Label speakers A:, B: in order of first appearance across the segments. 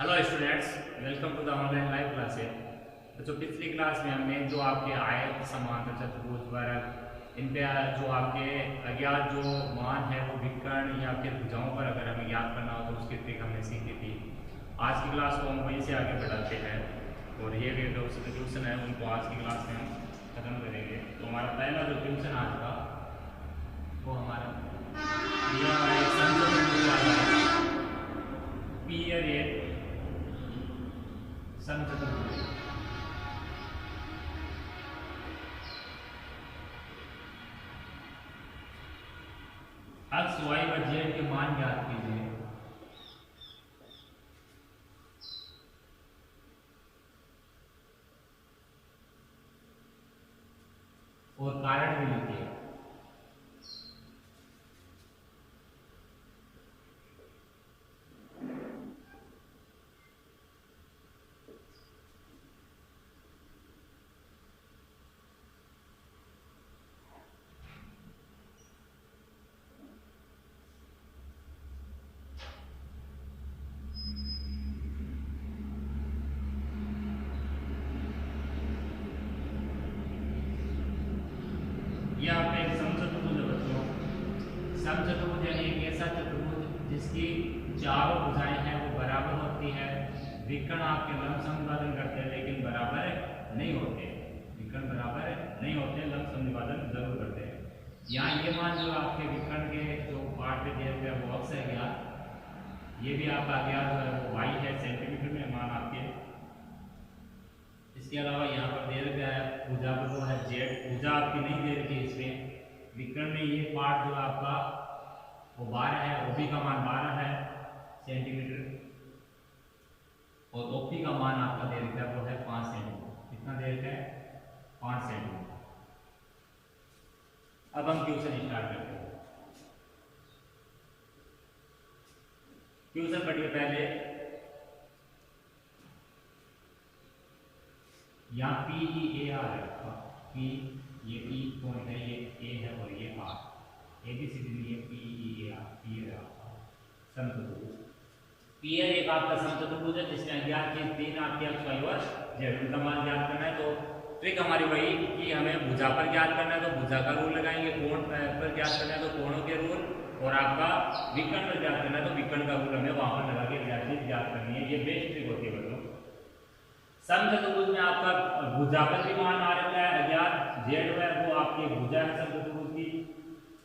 A: Hello students, welcome to the online live classes. बच्चों, पिछली class में हमने जो आपके आयत समांतर चतुर्भुज वर्ग इन पे जो आपके अज्ञात जो मान है वो विकर्ण या फिर भुजाओं पर अगर हमें याद करना हो तो उसकी ट्रिक हमने सीखी थी। आज की क्लास को हम वहीं से आगे बढ़ाते हैं और ये जो ट्यूशन है उनको आज की क्लास में हम खत्म करेंगे। तो हमारा पहला जो ट्यूशन आज का वो हमारा दिया हुआ है समचतुर्भुज वाला पीरियड समचतुर्भुज। एक्स वाई व जेड के मान ज्ञात कीजिए। और कारण भी लिखिए। यह आपका एक समचतुर्भुज है बच्चों। समचतुर्भुज यानी एक ऐसा चतुर्भुज जिसकी चारों भुजाएं हैं वो बराबर होती है। विकर्ण आपके लंब समद्विभाजन करते हैं लेकिन बराबर नहीं होते। विकर्ण बराबर नहीं होते, लंब समद्विभाजन जरूर करते हैं। यहाँ ये मान जो आपके विकर्ण के जो पार्ट पे दिए हुए वो अक्स है ज्ञात, ये भी आपका ज्ञात जो है वो वाई है, सेंटीमीटर में मान आपके। इसके अलावा यहाँ पर दे रखा है भुजा पर जो है जेड, भुजा आपकी नहीं दे रखी है इसमें। विकर्ण में ये पार्ट जो आपका वो 12 है, ओपी का मान 12 है सेंटीमीटर और ओपी का मान आपका दे रखा है वो है 5 सेंटीमीटर। कितना दे रखा है? 5 सेंटीमीटर। अब हम क्वेश्चन स्टार्ट करते हैं। क्वेश्चन पढ़िए पहले। यहाँ पी ई ए आर है आपका। पी ये पी पॉइंट है, ये ए है और ये R. A B C D ये P E A R, P है आपका समचतुर्भुज। पी है एक आपका समचतुर्भुज है जिसमें अज्ञात के तीन आपके एक्स वाई और जेड उनका मान ज्ञात करना है। तो ट्रिक हमारी वही कि हमें भुजा पर ज्ञात करना है तो भुजा का रूल लगाएंगे, कोण पर ज्ञात करना है तो कोणों के रूल, और आपका विकर्ण पर ज्ञात करना है तो विकर्ण का रूल हमें वहां पर लगा के ज्ञात करनी है। ये बेस्ट ट्रिक होती है बच्चों। समचतुर्भुज में आपका भुजा पर भी मान आ रहा है अज्ञात, जेड है वो आपकी भुजा है समचतुर्भुज की,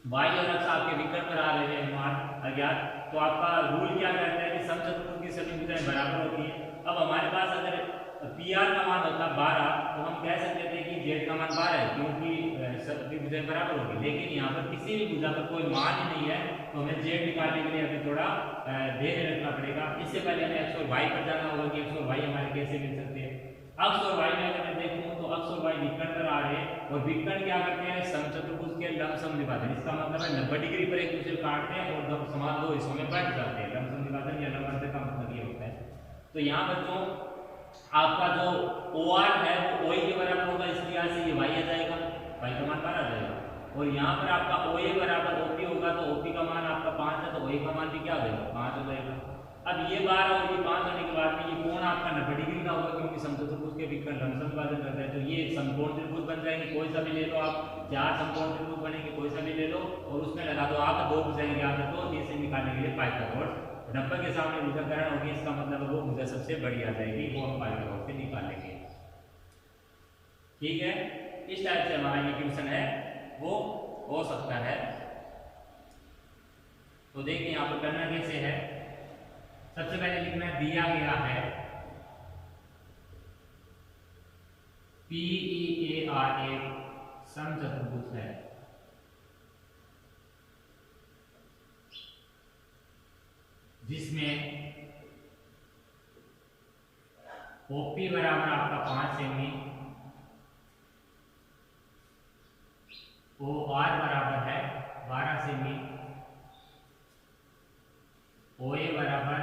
A: वाई और अक्ष आपके विकर्ण पर आ रहे हैं मान अज्ञात। तो आपका रूल क्या कहता है कि समचतुर्भुज की सभी भुजाएं बराबर होती हैं। अब हमारे पास अगर पी आर का मान होता 12 तो हम कह सकते थे कि जेड का मान 12 है क्योंकि सभी भुजाएं बराबर होगी। लेकिन यहाँ पर किसी भी भुजा पर कोई मान ही नहीं है तो हमें जेड निकालने के लिए हमें थोड़ा धैर्य रखना पड़ेगा। इससे पहले हमें एक्स और वाई पर जाना होगा कि एक्स और वाई हमारे कैसे मिल सकते हैं। एक्स और वाई में अगर मैं देखूं तो एक्स और वाई विकर्ण पर आ रहे हैं और विकर्ण क्या करते हैं? समचतुर्भुज के लंब समद्विभाजन। इसका मतलब है 90 डिग्री पर एक दूसरे को काटते हैं और जब समान दो हिस्सों में बंट जाते हैं। लंब समद्विभाजन या लंब अंतर का मतलब ये होता है। तो यहाँ पर जो आपका जो OR है वो OE के बराबर होगा, इसलिए यहाँ से ये y आ जाएगा, y का मान 12 आ जाएगा। और यहाँ पर आपका OA बराबर OP होगा तो OP का मान आपका 5 है तो OA का मान भी क्या हो जाएगा? 5 हो जाएगा। अब ये 12 और ये 5 होने के बाद में ये कोण आपका 90 डिग्री का होगा क्योंकि समचतुर्भुज के विकर्ण लंब समद्विभाजन करते हैं। तो ये एक समकोण त्रिभुज बन जाएंगे। कोई सा भी ले लो आप, 4 समकोण त्रिभुज बनेंगे, कोई सा भी ले लो और उसमें लगा दो आप दो भुजाएं ज्ञात है तो इसे निकालने के लिए पाइथागोरस 90 के सामने भुजाकरण होगी, इसका मतलब वो भुजा सबसे बड़ी आ जाएगी, वो हम पाइथागोरस से निकालेंगे। ठीक है, इस टाइप से हमारा ये क्वेश्चन है वो हो सकता है। तो देखिए यहाँ पर करना कैसे है। सबसे पहले लिखना दिया गया है पी ई ए आर एक समचतुर्भुज है जिसमें ओपी बराबर आपका 5 सेमी, OR बराबर है 12 सेमी, OA बराबर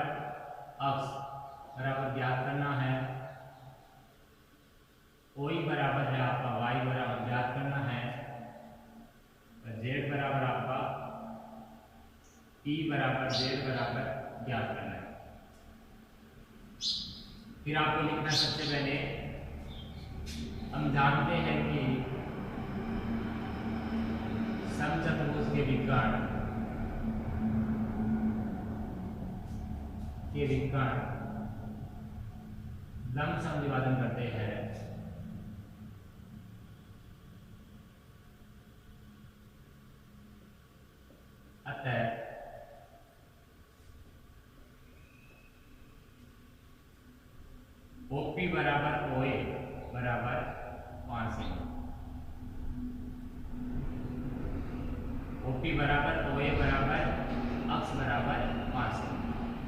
A: अक्ष बराबर ज्ञात करना है, OE बराबर है आपका y बराबर ज्ञात करना है, Z बराबर आपका P बराबर Z बराबर ज्ञात करना है। फिर आपको लिखना है सबसे पहले, हम जानते हैं कि समचतुर्भुज के विकर्ण लंब समद्विभाजन करते हैं। अतः OP बराबर OA बराबर 5 सेमी। OP बराबर OA बराबर अक्ष बराबर 5 सेमी।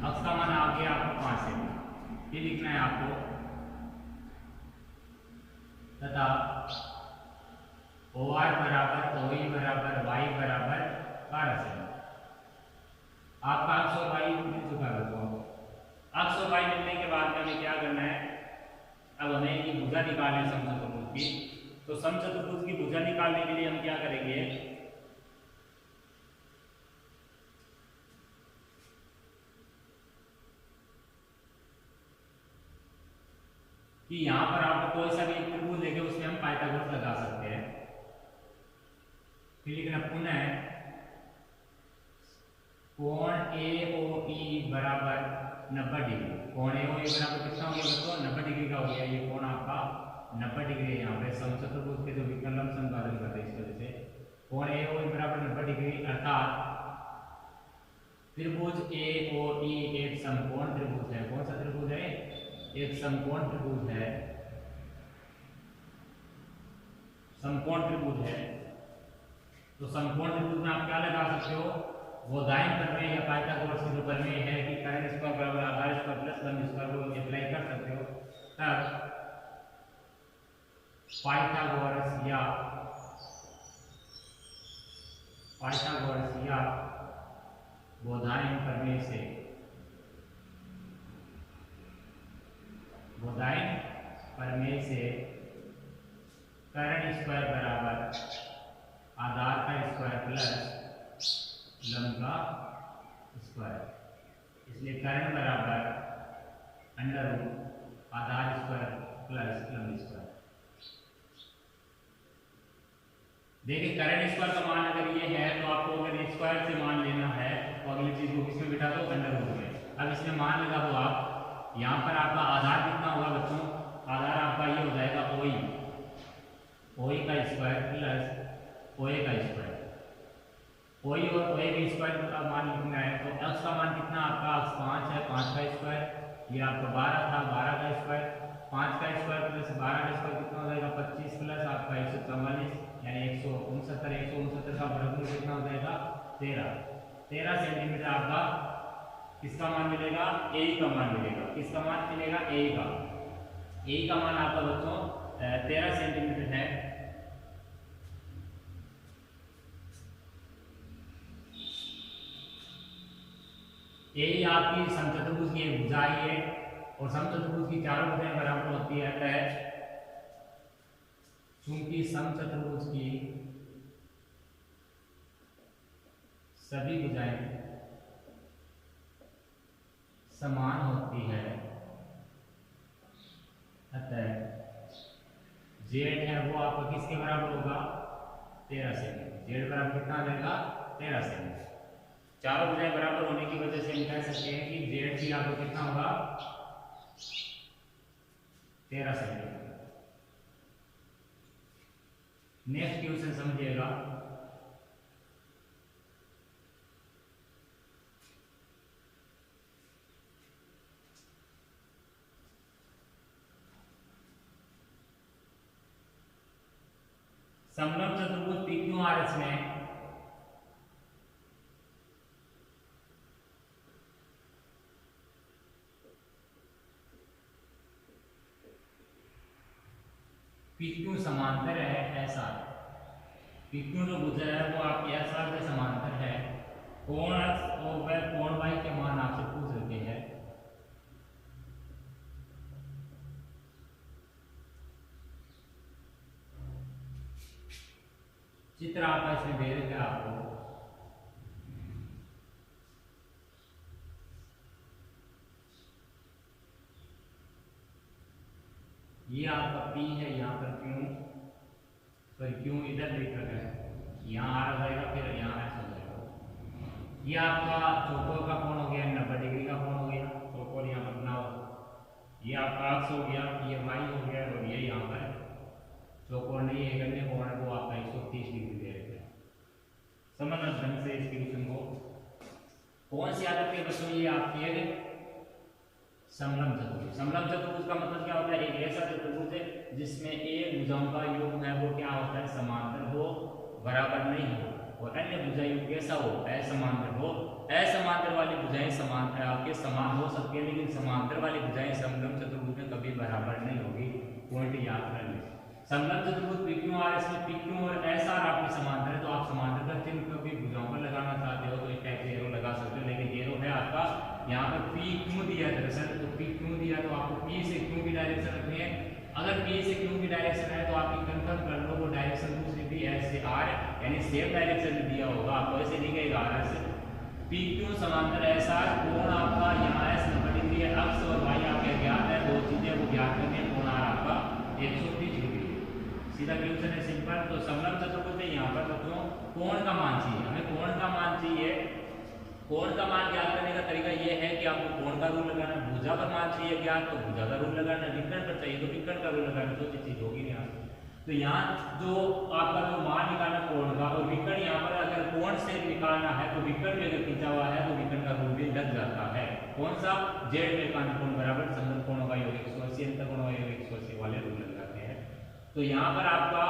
A: अक्ष का मान आ गया आपको 5 सेमी। ये लिखना है आपको, तथा OR बराबर OE बराबर Y बराबर 12 सेमी। आपका अक्ष और Y मिल चुका है दोस्तों। अक्ष और Y मिलने के बाद में हमें क्या करना है, अब हमें ये भुजा निकालनी है समचतुर्भुज की। तो समचतुर्भुज की भुजा निकालने के लिए हम क्या करेंगे, कि यहां पर आपको कोई सा भी त्रिभुज देखे उसमें हम पाइथागोरस लगा सकते हैं। फिर लिखना पुनः कोण AOE बराबर 90 डिग्री। कोण AOE बराबर कितना हो गया दोस्तों, 90 डिग्री का हो गया। ये कोण आपका 90 डिग्री है। यहाँ पे समचतुर्भुज के जो विकर्ण लंब समद्विभाजन करते हैं इस वजह से कोण AOE बराबर 90 डिग्री, अर्थात त्रिभुज AOE एक समकोण त्रिभुज है। कौन सा त्रिभुज है, एक समकोण त्रिभुज है। समकोण त्रिभुज है तो समकोण त्रिभुज में आप क्या लगा सकते हो, बोधायन प्रमेय या पाइथागोरस की जो प्रमेय है कि tan स्क्वायर बराबर आधार स्क्वायर प्लस लंब स्क्वायर को अप्लाई कर सकते हो, तब पाइथागोरस या बोधायन प्रमेय से कर्ण स्क्वायर बराबर आधार का स्क्वायर प्लस लंब का स्क्वायर, इसलिए कर्ण बराबर अंडर रूट आधार स्क्वायर प्लस लंब स्क्वायर। देखिए कर्ण स्क्वायर का मान अगर ये है तो आपको अगर स्क्वायर से मान लेना है तो अगली चीज को किसमें बिठा दो, अंडर रूट में। अब इसमें मान लगा दो आप, यहाँ पर आपका आधार कितना होगा बच्चों, आधार आपका ये हो जाएगा OE का स्क्वायर प्लस OA का स्क्वायर। OE और OA के स्क्वायर का मान लिखना है तो x का मान कितना आपका, अक्ष 5 है, 5 का स्क्वायर, ये आपका 12 था, 12 का स्क्वायर, 5 का स्क्वायर प्लस 12 का स्क्वायर कितना हो जाएगा, 25 प्लस आपका 144 यानी 169 का वर्गमूल कितना हो जाएगा, 13 सेंटीमीटर आपका किसका मान मिलेगा, AE का मान मिलेगा। किसका मान मिलेगा, AE का मान आपका बच्चों 13 सेंटीमीटर है। यही आपकी समचतुर्भुज की एक भुजाई है और समचतुर्भुज की चारों भुजाएं बराबर होती है। अतः चूंकि समचतुर्भुज की सभी भुजाएं समान होती है, अतः Z है वो आपका किसके बराबर होगा, 13 सेमी। Z बराबर कितना आ जाएगा, 13 सेमी। चारों भुजाएं बराबर होने की वजह से हम कह सकते हैं कि Z भी आपको कितना होगा, 13 सेंटीमीटर। नेक्स्ट क्वेश्चन समझिएगा, समलंब चतुर्भुज PQRS में PQ समांतर है SR। PQ जो भुजा है वो आपकी SR के समांतर है। कोण और वह कोण y के मान आपसे पूछ रखे हैं। चित्र आपका इसमें दे रखा है आपको, ये आपका P है, यहाँ पर क्यों इधर लिख रखा है, यहाँ आ जाएगा, फिर यहाँ ऐसा हो जाएगा। ये आपका चौकोर का कोण हो गया, 90 डिग्री का कोण हो गया, चौकोर यहाँ पर बना हुआ। ये आपका अक्ष हो गया, ये y हो गया, और ये यहाँ पर चौकोर नहीं है, अन्य कोण है, वो आपका 130 डिग्री दे रखा है। समझना ढंग से इस क्वेश्चन को। कौन सी आदत के बच्चों, ये आपके समलंब चतुर्भुज। समलंब चतुर्भुज का मतलब क्या होता है, एक ऐसा चतुर्भुज है जिसमें एक भुजाओं का योग है वो क्या होता है, समांतर हो, बराबर नहीं हो, और अन्य भुजा योग कैसा हो, असमांतर हो। असमांतर वाली भुजाएं समांतर आपके समान हो सकती है, लेकिन समांतर वाली भुजाएं समलंब चतुर्भुज में कभी बराबर नहीं होगी। पॉइंट याद कर लें। समलंब चतुर्भुज PQR, इसमें PQ और SR आपके समांतर है, तो आप समांतर का चिन्ह कभी भुजाओं पर लगाना चाहते हो तो इस टाइप से एरो लगा सकते हो, लेकिन एरो है आपका यहाँ पर P क्यों दिया दरअसल, तो P क्यों दिया, तो आपको P से Q की डायरेक्शन रखनी है। अगर P से Q की डायरेक्शन है तो आपकी कंफर्म कर लो वो डायरेक्शन दूसरी भी S से R यानी सेम डायरेक्शन में दिया होगा, आपको ऐसे लिखेगा RS PQ समांतर SR, कोण आपका यहाँ S 90 डिग्री है, अक्ष और y आपके ज्ञात है, दो चीजें वो ज्ञात करनी है, कोण R आपका 130 डिग्री। सीधा क्वेश्चन है सिंपल। तो समलंब चतुर्भुज में यहाँ पर बच्चों कोण का मान चाहिए, हमें कोण का मान चाहिए। कोण का मान ज्ञात करने का तरीका ये है कि आपको कोण का रूल लगाना, भुजा पर मान चाहिए ज्ञात तो भुजा का रूल लगाना, विकर्ण पर चाहिए तो विकर्ण का रूल लगाना, तो चीज होगी नहीं यहाँ। तो यहाँ जो आपका जो मान निकालना कोण का, और विकर्ण यहाँ पर अगर कोण से निकालना है तो विकर्ण में अगर खींचा हुआ है तो विकर्ण का रूल भी लग जाता है। कौन सा, जेड में कान कोण बराबर समलंब कोणों का योग 180, अंतर कोणों का योग 180 वाले रूल लग जाते हैं। तो यहाँ पर आपका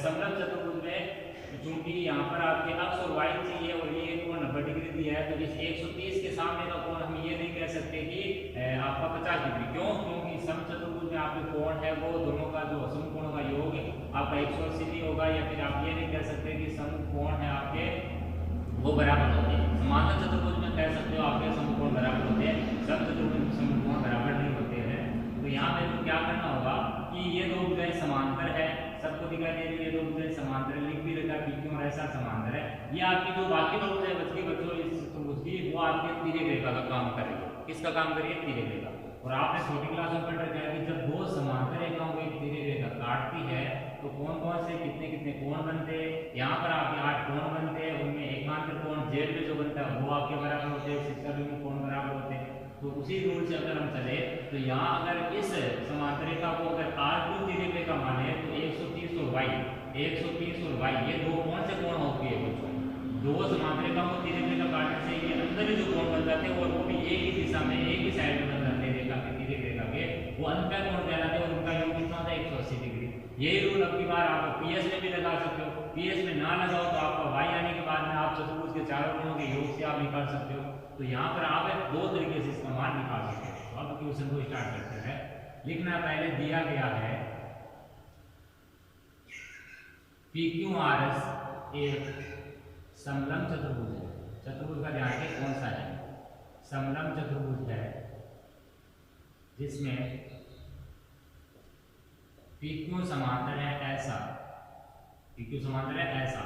A: समलंब चतुर्भुज में चूंकि यहाँ पर आपके अक्ष और y चाहिए और ये कोण 90 डिग्री दिया है, तो इस 130 के सामने का कोण हम ये नहीं कह सकते कि आपका 50 डिग्री। क्यों, क्योंकि समचतुर्भुज में आपके कोण है वो दोनों का जो समकोणों का योग आपका 180 भी होगा, या फिर आप ये नहीं कह सकते कि समकोण है आपके वो बराबर होते हैं। समांतर चतुर्भुज में कह सकते हो आपके समकोण बराबर होते हैं, समचतुर्भुज में समकोण बराबर नहीं होते हैं। तो यहाँ पे तो क्या करना होगा कि ये दो भुजाएं समांतर है, सबको दिखाई दे रही है, ये दो भुजाएं समांतर है, लिख भी रखा है PQ और SR समांतर है। ये आपकी जो बाकी दो भुजाएं बच गई बच्चों इस चतुर्भुज की, वो आपके तिर्यक रेखा का काम करेगी। किसका काम करिए, तिर्यक रेखा। और आपने छोटी क्लास में पढ़ रखा है कि जब दो समांतर रेखाओं को एक तिर्यक रेखा काटती है तो कौन कौन से कितने कितने कोण बनते हैं। यहाँ पर आपके 8 कोण बनते हैं, उनमें एकांतर कोण जेड में जो बनता है वो आपके बराबर होते हैं, शिखर में कोण बराबर होते हैं। तो उसी रूल से अगर हम चले तो यहाँ अगर इस समांतर रेखा को अगर R2 तिर्यक रेखा माने तो 130 और y, 130 और y ये दो कौन से कोण होती है बच्चों, दो समांतर रेखा को तिर्यक रेखा काटने से ये अंदर जो कोण बन जाते हैं और वो भी एक ही दिशा में एक ही साइड में बन जाते हैं रेखा के, तिर्यक रेखा के, वो अंतर कोण कहलाते हैं और उनका योग कितना होता है 180 डिग्री। यही रूल अब की बार आप PS में भी लगा सकते हो, PS में ना लगाओ तो आपका y आने के बाद में आप चतुर्भुज के चारों कोणों के योग से आप निकाल सकते हो। तो यहाँ पर आप दो तरीके से इसका मान निकाल सकते हो। अब क्वेश्चन को स्टार्ट करते हैं। लिखना पहले दिया गया है PQRS एक समलंब चतुर्भुज है। चतुर्भुज का ध्यान रखें कौन सा है, समलंब चतुर्भुज है जिसमें PQ समांतर है ऐसा, PQ समांतर है ऐसा,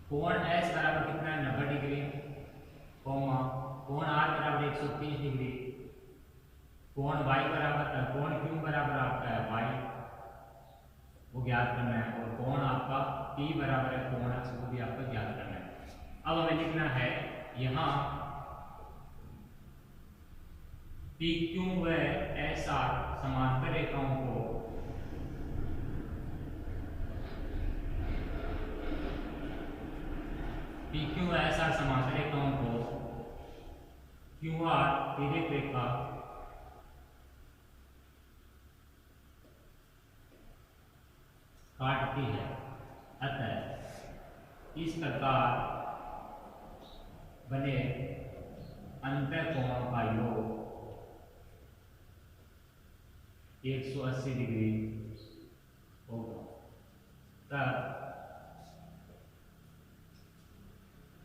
A: कोण S बराबर कितना है 90 डिग्री, कोण R बराबर 130 डिग्री, कोण Y बराबर कोण Q बराबर आपका है Y वो ज्ञात करना है, और कोण आपका P बराबर है कोण X वो भी आपको ज्ञात करना है। अब हमें लिखना है यहाँ PQ व SR समांतर रेखाओं को PQ व SR समांतर रेखाओं को QR तिर्यक रेखा काटती है, अतः इस प्रकार बने अंतर कोणों का योग 180 डिग्री होगा। तब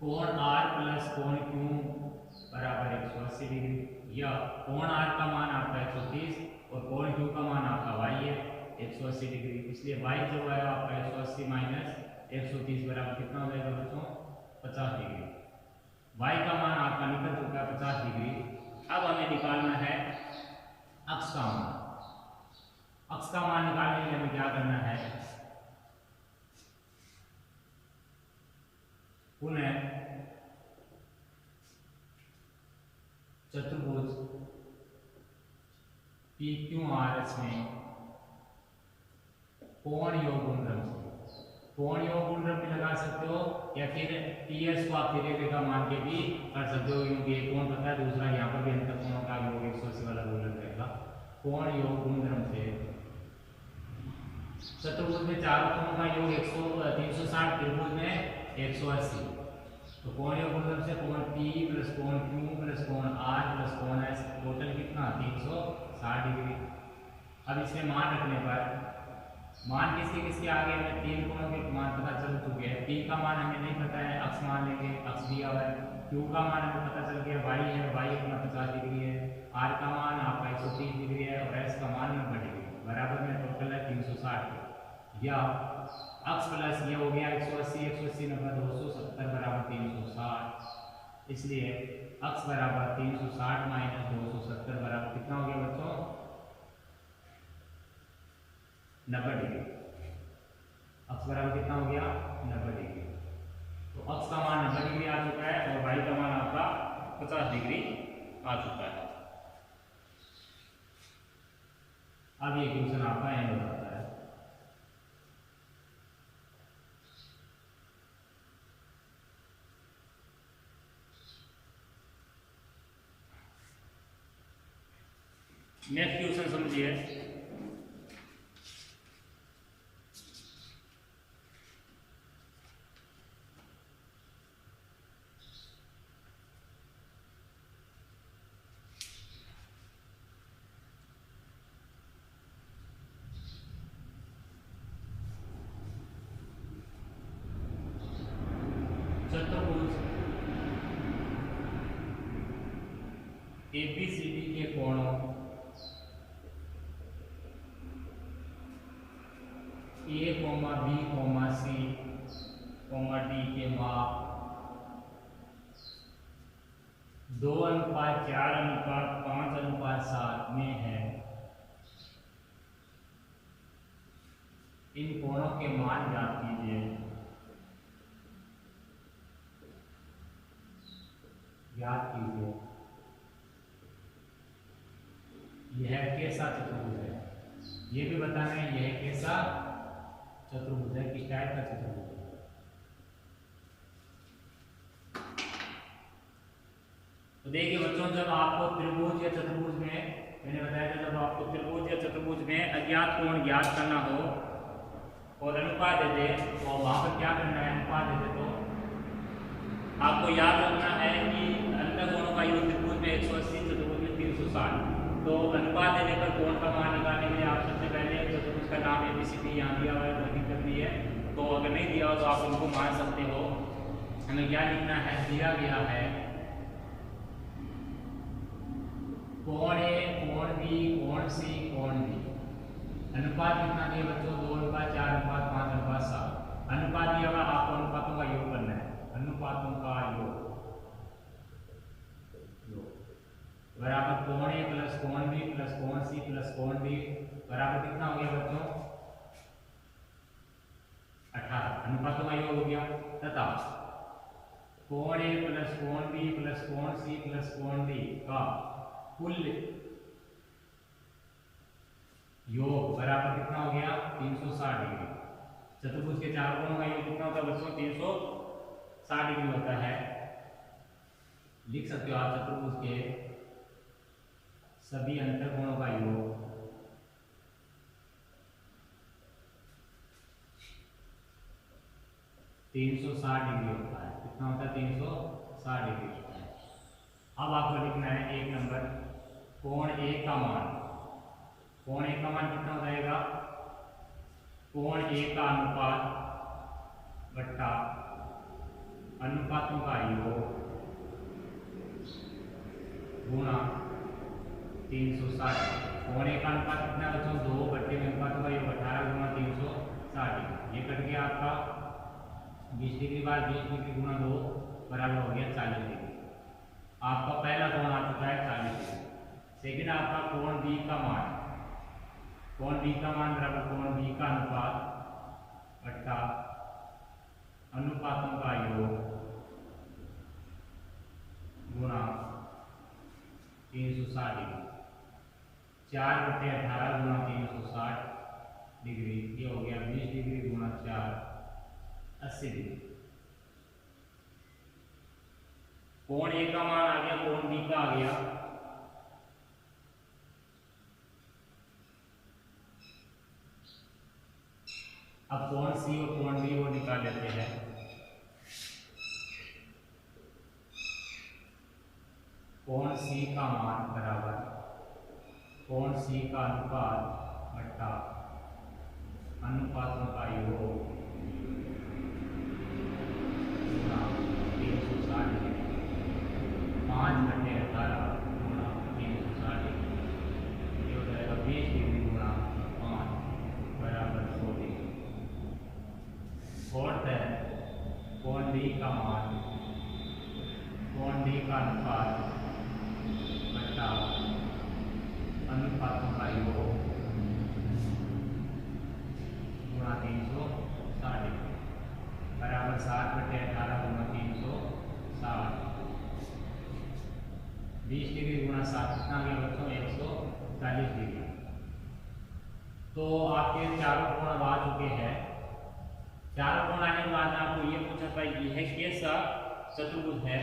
A: कोण R प्लस कोण Q बराबर 180 डिग्री, या कोण R का मान आपका 130 और कोण Q का मान आपका Y है 180 डिग्री, इसलिए y जो है आपका 180 माइनस 130 बराबर कितना हो जाएगा बच्चों 50 डिग्री। y का मान आपका निकल चुका है 50 डिग्री। अब हमें निकालना है अक्ष का मान, अक्ष का मान निकालने के लिए हमें क्या करना है, पुनः चतुर्भुज PQRS में कोण योग गुणधर्म से, कोण योग गुणधर्म भी लगा सकते हो या फिर PS को आप धीरे रेखा मान के भी कर सकते हो, क्योंकि एक कोण पता है, दूसरा यहाँ पर भी अंतर कोणों का योग 180 वाला गुणधर्म रहेगा। कोण योग गुणधर्म से चतुर्भुज में चारों कोणों का योग 360, त्रिभुज में 180, तो कोण योग गुणधर्म से कोण P प्लस कोण Q प्लस कोण R प्लस कोण S टोटल कितना 360 डिग्री। अब इसमें मान रखने पर मान किसके किसके आगे हमें तीन कोणों के मान पता चल चुके हैं। P का मान हमें नहीं पता है, अक्ष मान लेंगे, अक्ष दिया हुआ है। Q का मान हमें पता चल गया, y है, y अपना 50 डिग्री है। R का मान आपका 130 डिग्री है और S का मान 90 डिग्री, बराबर में टोटल है 360। या अक्ष प्लस ये हो गया 180, 180 90 270 बराबर 360, इसलिए अक्ष बराबर 360 माइनस 270 बराबर कितना हो गया बच्चों 90 डिग्री। अक्ष बराबर कितना हो गया 90 डिग्री। तो अक्ष का मान 90 डिग्री आ चुका है और वाई का मान आपका 50 डिग्री आ चुका है। अब ये क्वेश्चन आपका एंड हो जाता है। नेक्स्ट क्वेश्चन समझिए, चतुर्भुज ABCD के कोणों A, B, C, D के माप 2:4:5:7 में है। इन कोणों के मान ज्ञात कीजिए। यह कैसा चतुर्भुज है, ये भी बताना है यह कैसा चतुर्भुज है, किस टाइप का चतुर्भुज है। तो देखिए बच्चों, जब आपको त्रिभुज या चतुर्भुज में, मैंने बताया था जब आपको त्रिभुज या चतुर्भुज में अज्ञात कोण ज्ञात करना हो और अनुपात दे दे, तो वहां पर क्या करना है, अनुपात दे दे तो आपको याद रखना है कि अंतर कोणों का योग त्रिभुज में 180, चतुर्भुज में 360। तो अनुपात देने पर कोण का मान निकालने के लिए आप सबसे पहले चतुर्भुज का नाम ABCD यहाँ दिया हुआ है, कोई दिक्कत नहीं है। तो अगर नहीं दिया हो तो आप उनको मान सकते हो। हमें क्या लिखना है, दिया गया है कोण A, कोण B, कोण C, कोण D। अनुपात कितना दिया बच्चों, 2:4:5:7। अनुपात दिया हुआ, आपको अनुपातों का योग करना है, अनुपातों का योग बराबर कोण A प्लस कोण B प्लस कोण C प्लस कोण D बराबर कितना हो गया बच्चों 18। अनुपातों का योग हो गया तथा कोण A प्लस कोण B प्लस कोण C प्लस कोण D का कुल योग बराबर कितना हो गया 360 डिग्री। चतुर्भुज के चारों कोणों का योग कितना होता है बच्चों 360 डिग्री होता है। लिख सकते हो आप चतुर्भुज के सभी अंतःकोणों का योग (360 डिग्री होता है। कितना होता है 360 डिग्री होता है। अब आपको लिखना है एक नंबर कोण A का मान, कोण A का मान कितना हो जाएगा, कोण A का अनुपात बट्टा अनुपातों का योग गुणा 360। कोण A का अनुपात कितना बच्चों 2 बट्टे में अनुपातों का योग 18 गुणा 360। ये कट गया आपका 20 डिग्री बाद 20 डिग्री गुणा 2 बराबर हो गया 40 डिग्री। आपका पहला कोण आ चुका है 40 डिग्री। सेकंड आपका कोण बी का मान, कोण बी का मान बराबर कोण बी का अनुपात बट्टा अनुपातों का योग गुणा 360 डिग्री। 4/18 गुणा 360 डिग्री, ये हो गया 20 डिग्री गुणा 4 80 डिग्री। कोण ए का मान आ गया, कोण बी का आ गया। अब कोण सी और कोण बी वो निकाल लेते हैं। कोण सी का मान बराबर कोण सी का अनुपात बट्टा अनुपातों का योग गुणा 360 डिग्री। 5/18 गुणा 360 डिग्री, ये हो जाएगा 20 डिग्री गुणा 5 बराबर 100 डिग्री। फोर्थ है कोण डी का मान, कोण डी का अनुपात बट्टा अनुपातों का योग गुणा 360 डिग्री बराबर 7/18 गुणा 360। 20 डिग्री गुणा 7 कितना गया बच्चों, 140 डिग्री। तो आपके चारों कोण अब आ चुके हैं। चारों कोण आने के बाद आपको ये पूछा था यह कैसा चतुर्भुज है।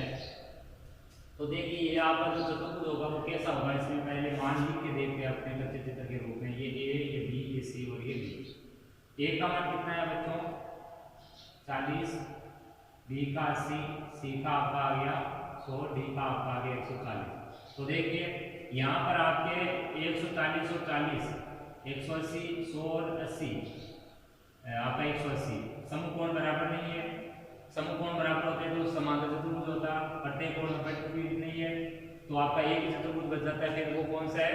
A: तो देखिए ये आपका जो चतुर्भुज होगा वो कैसा होगा, इसमें पहले मान लिख के देखते हैं अपने लक्ष्य चित्र के रूप में। ये ए, ये बी, ये सी और ये बी। ए का मान कितना है बच्चों 40, बी का 80, सी का आपका आ गया 100, डी का आपका आ गया 140। तो देखिए यहाँ पर आपके 140 और 40, 180, 100 और 80, आपका 180 समकोण बराबर नहीं है। समकोण बराबर होते तो समांतर चतुर्भुज होता, प्रत्येक कोण में परिमित नहीं है, तो आपका एक चतुर्भुज बच जाता है। फिर वो कौन सा है,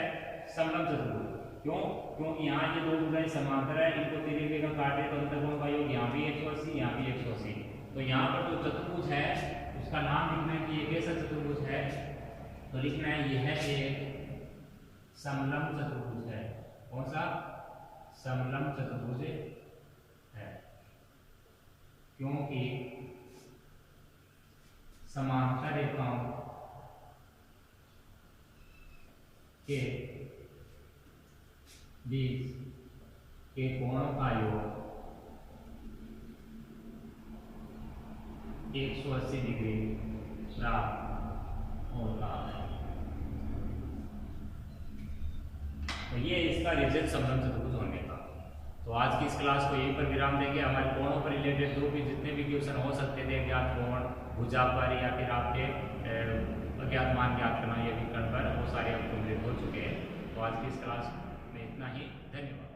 A: समलंब चतुर्भुज। क्यों, क्योंकि यहाँ ये दो भुजाएं समांतर है, इनको तिरंगे का काटे तो अंतःकोण का योग यहाँ भी 180, यहाँ भी 180। तो यहाँ पर जो चतुर्भुज है उसका नाम लिखना है कि ये कैसा चतुर्भुज है, तो लिखना है यह एक समलंब चतुर्भुज है। कौन सा, समलंब चतुर्भुज है, क्योंकि समांतर रेखाओं के बीच के कोणों का योग 180 डिग्री प्राप्त होता है। तो ये इसका रिजल्ट समलंब चतुर्भुज होने का। तो आज की इस क्लास को यहीं पर विराम देंगे। हमारे कोणों पर रिलेटेड जो भी जितने भी क्वेश्चन हो सकते थे, अज्ञात कोण, भुजा पर या फिर आपके अज्ञात मान ज्ञात करना, ये विकर्ण पर, वो सारे अब कंप्लीट हो चुके हैं। तो आज की इस क्लास में इतना ही। धन्यवाद।